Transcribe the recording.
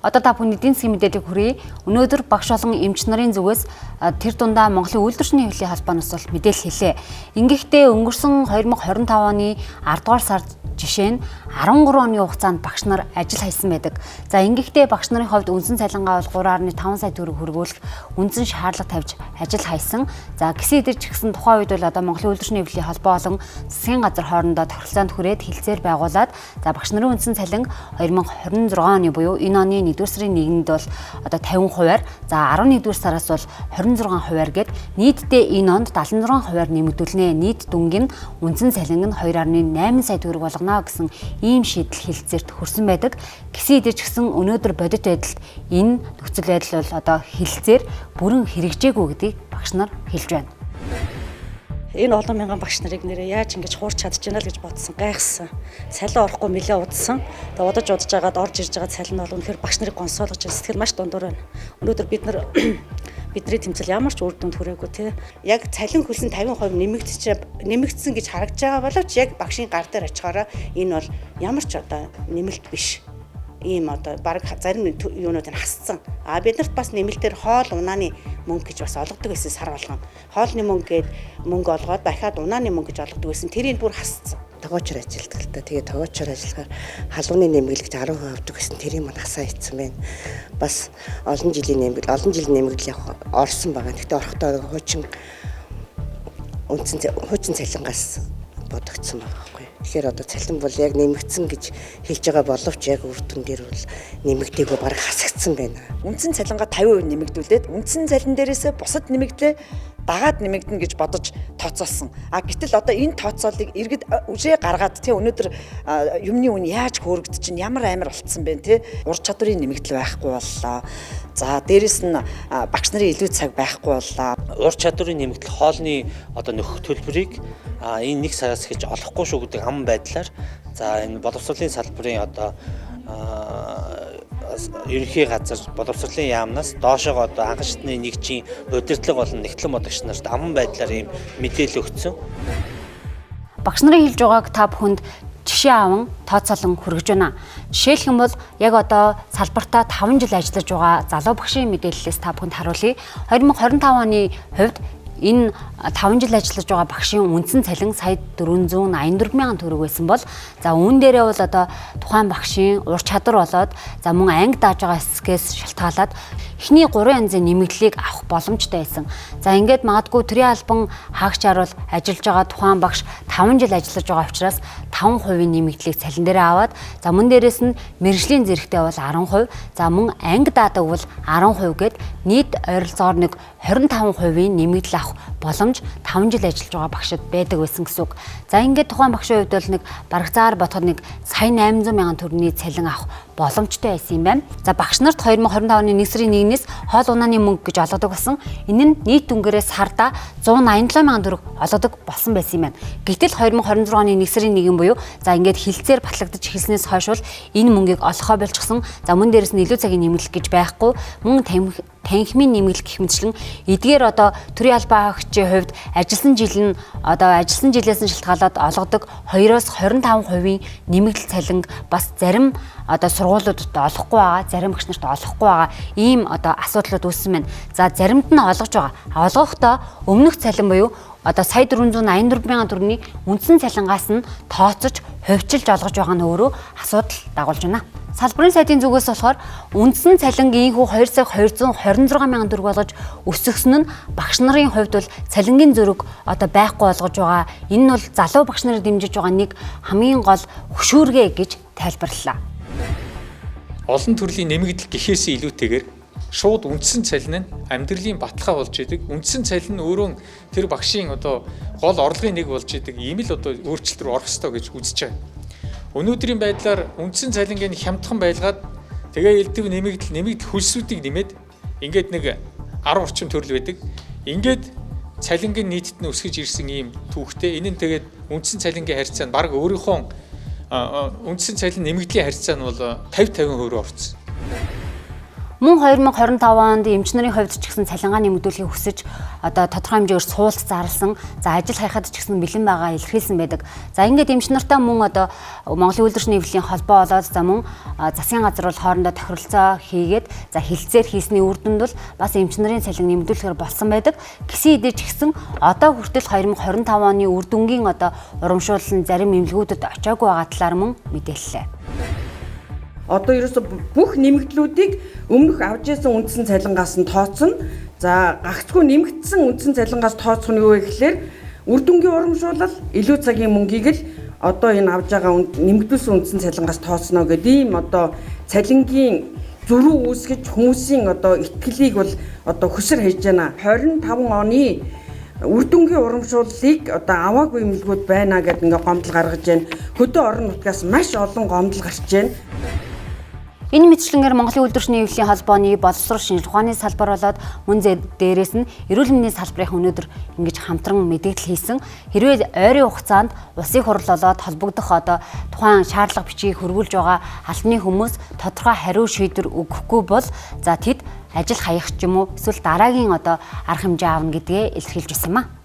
Одоо та бүхэн эдийн засгийн мэдээллийг хүргэе. Өнөөдөр багш болон эмч нарын зүгээс тэр дундаа Монголын үйлдвэрчний хөвлийн холбооноос бол мэдээлэл хэлээ. Ингэхдээ өнгөрсөн 2025 оны 10 дугаар сард жишээ нь 13 оны хугацаанд багш нар ажил хайсан байдаг. За ингэхдээ багш нарын хувьд үндсэн цалингаа бол 3.5 сая төгрөг хөрвүүлэх үндсэн шаардлага тавьж ажил хайсан. За гисэн эдэр ч гэсэн тухайн үед бол одоо Монголын үйлдвэрчний хөвлийн холбоо болон засгийн газар хоорондоо тохиролцоонд хүрээд хэлцээр байгуулад за багш нарын үндсэн цалин 2026 оны буюу энэ оны 1-р сарын 1-нд бол одоо 50%-аар за 11-р сараас бол 26%-аар гээд нийтдээ энэ онд 76%-аар нэмэгдүүлнэ. Нийт дүнгийн үндсэн цалин нь 2.8 сая төгрөг болгоно гэсэн ийм шийдэл хэлэлцээрт хүрсэн байдаг. Гисэн эдэр ч гэсэн өнөөдөр бодит байдалд энэ нөхцөл байдал бол одоо хэлэлцээр бүрэн хэрэгжээгүй гэдгийг багш нар хэлж байна. Энэ олон мянган багш нарыг нэрээ яаж ингэж хуурч чадчихна л гэж бодсон, гайхсан. Цалин орохгүй нэлээ удсан. Тэгээ удаж жагаад орж ирж байгаа цалин бол үнэхээр багш нарыг гонсоолгож сэтгэл маш дундуур байна. Өнөөдөр бидний тэмцэл ямар ч үр дүнд хүрээгүй тий. Яг цалин хөлсөн 50% нэмэгдсэн гэж харагдж байгаа боловч яг багшийн гар дээр очихороо энэ бол ямар ч одоо нэмэлт биш. Ийм одоо баг зарим юунуудыг хасцсан. Бид нарт бас нэмэлтээр хоол унааны мөнгө гэж бас олгодог байсан сар болгон. Хоолны мөнгө гээд мөнгө олгоод дахиад унааны мөнгө гэж олгодог байсан. Тэрийг бүр хасцсан. Тогоочор ажилтдаг л та. Тэгээ тогоочор ажиллагаар халууны нэмгэлт 10% авдаг гэсэн тэрийг мань хасаа ийцсэн байна. Бас олон жилийн нэмэгдэл явах орсон байгаа. Гэхдээ орохдоо хуучин цалингаас бодогдсон байгаа байхгүй. Тэгэхээр одоо цалин бол яг нэмэгдсэн гэж хэлж байгаа боловч яг үр дүн дээр бол нэмэгдээгүй бараг хасагдсан байна. Үндсэн цалингаа 50% нэмэгдүүлээд үндсэн цалин дээрээсээ бусад нэмэгдлээ дагаад нэмэгдэнэ гэж бодож тооцоолсон. Гэтэл одоо энэ тооцоолыг иргэд үжээ гаргаад тий өнөөдөр юмны үн яаж хөөрөгдөж чинь ямар амар болцсон бэ тий ур чадварын нэмэгдэл байхгүй боллоо. За дээрэс нь багш нарын илүү цаг байхгүй боллоо. Ур чадварын нэмэгдэл хоолны одоо нөхөх төлбөрийг энэ нэг сараас гэж олохгүй шүү гэдэг ам байдлаар за энэ боловсролын салбарын одоо ерөнхий газар боловсролын яамнаас доошоо одоо анхан шатны нэгжийн удирдлага болон нэгтлэн бодогч нарт аман байдлаар ийм мэдээлэл өгсөн. Багш нарын хэлж байгааг та бүхэнд жишээ аван тооцоолон хүргэж байна. Жишээлх юм бол яг одоо салбартаа 5 жил ажиллаж байгаа залуу багшийн мэдээллээс та бүхэнд харуулъя. 2025 оны хувьд энэ 5 жил ажиллаж байгаа багшийн үндсэн цалин сая 484 мянган төгрөг байсан бол за үүн дээрээ бол одоо тухайн багшийн ур чадвар болоод за мөн анги дааж байгаа хэсгээс шалтгаалаад эхний 3 янзын нэмэгдлийг авах боломжтой байсан. За ингээд магадгүй төрийн албан хаагчаар бол ажиллаж байгаа тухайн багш 5 жил ажиллаж байгаа учраас 5% нэмэгдлийг цалин дээрээ аваад за мөн дээрээс нь мэргэжлийн зэрэгтэй бол 10%, за мөн анги даадаг бол 10% гээд нийт ойролцоогоор нэг 25% нэмэгдэл авах боломж 5 жил ажиллаж байгаа багшид байдаг байсан гэсэн үг. За ингээд тухайн багшийн хувьд бол нэг барагцаар бодоход нэг сая 800 мянган төгрөгийн цалин авах боломжтой байсан юм байна. За багш нарт 2025 оны 1 сарын 1-ээс хоол унааны мөнгө гэж олгодог болсон. Энэ нь нийт дүнгээрээ сарда 187 мянган төгрөг олгодог болсон байсан юм байна. Гэтэл 2026 оны 1 сарын 1 буюу за ингээд хилцээр батлагдаж эхэлснээс хойш бол энэ мөнгийг олохоо болчихсон. За мөн дээрээс нь илүү цагийн нэмэлт гэж байхгүй. Мөн танхимын нэмэлт гэх мэтчлэн эдгээр одоо төрийн албан хаагчийн хувьд ажилласан жилээс нь шалтгаалаад олгодог 2-оос 25% нэмэгдэл цалинг бас зарим одоо сургуулиудад олохгүй байгаа, зарим багш нарт олохгүй байгаа ийм одоо асуудлууд үүссэн байна. За заримд нь олгож байгаа. Олгохдоо өмнөх цалин буюу одоо сая 484 мянган төгрөгийн үндсэн цалингаас нь тооцож хувьчилж олгож байгаа нь өөрөө асуудал дагуулж байна. Салбарын сайдын зүгээс болохоор үндсэн цалинг ийхүү 2 сая 226 мянган төгрөг болгож өсгсөн нь багш нарын хувьд бол цалингийн зөрөг одоо байхгүй болгож байгаа. Энэ нь бол залуу багш нарыг дэмжиж байгаа нэг хамгийн гол хөшүүргээ гэж тайлбарлалаа. Олон төрлийн нэмэгдэл гэхээсээ илүүтэйгээр шууд үндсэн цалин нь амьдралын баталгаа болж идэг. Үндсэн цалин нь өөрөө тэр багшийн одоо гол орлогын нэг болж идэг. Ийм л одоо өөрчлөлт рүү орох ёстой гэж үзэж байгаа. Өнөөдрийн байдлаар үндсэн цалингийн хямдхан байлгаад тэгээ элдв нэмэгдэл хөлсүүдийг нэмээд ингээд нэг 10 орчим төрөл байдаг. Ингээд цалингийн нийтэд нь өсгөж ирсэн ийм түүхтэй. Энэ нь тэгээд үндсэн цалингийн харьцаа нь баг өөрийнхөө үндсэн цалин нэмэгдлийн харьцаа нь бол 50% орсон. Мөн 2025 онд эмч нарын хувьд ч гэсэн цалингаа нэмэгдүүлэхийг хүсэж одоо тодорхой хэмжээгээр суулт зарласан. За ажил хайхад ч гэсэн бэлэн байгаа илэрхийлсэн байдаг. За ингээд эмч нартай мөн одоо Монголын үйлдвэрчний нэвлэлийн холбоо болоод за мөн засгийн газар бол хоорондоо тохиролцоо хийгээд за хилцээр хийсний үр дүнд бол бас эмч нарын цалин нэмэгдүүлэхээр болсон байдаг. Гэсэн хэдий ч гэсэн одоо хүртэл 2025 оны үр дүнгийн одоо урамшуулал зарим эмнэлгүүдэд очиагүй байгаа талаар мөн мэдээллээ. Одоо ерөөсө бүх нэмэгдлүүдийг өмнөх авч ирсэн үндсэн цалингаас нь тооцно. За гагцгүй нэмэгдсэн үндсэн цалингаас тооцох нь юу вэ гэхээр үр дүнгийн урамшуулал илүү цагийн мөнгийг л одоо энэ авж байгаа нэмэгдүүлсэн үндсэн цалингаас тооцно гэдэг ийм одоо цалингийн зөрүү үүсгэж хүмүүсийн одоо итгэлийг бол одоо хөсөр хийж байна. 25 оны үр дүнгийн урамшууллыг одоо аваагүй эмнэлгүүд байна гэдэг ингээ гомдол гаргаж байна. Хөдөө орон нутгаас маш олон гомдол гарч байна. Энэ мэтчлэнгээр Монголын үйлдвэрчний нэвлэлийн холбооны боловсрол шинжилгээ ухааны салбар болоод мөн дээрээс нь эрүүл мэндийн салбарын өнөөдөр ингэж хамтран мэдээлэл хийсэн. Хэрвээ ойрын хугацаанд улсын хурал болоод холбогдох одоо тухайн шаардлага бичгийг хөрвүүлж байгаа албаны хүмүүс тодорхой хариу шийдвэр өгөхгүй бол за тэд ажил хаях ч юм уу эсвэл дараагийн одоо арга хэмжээ аавна гэдгээ илэрхийлж байсан юм а.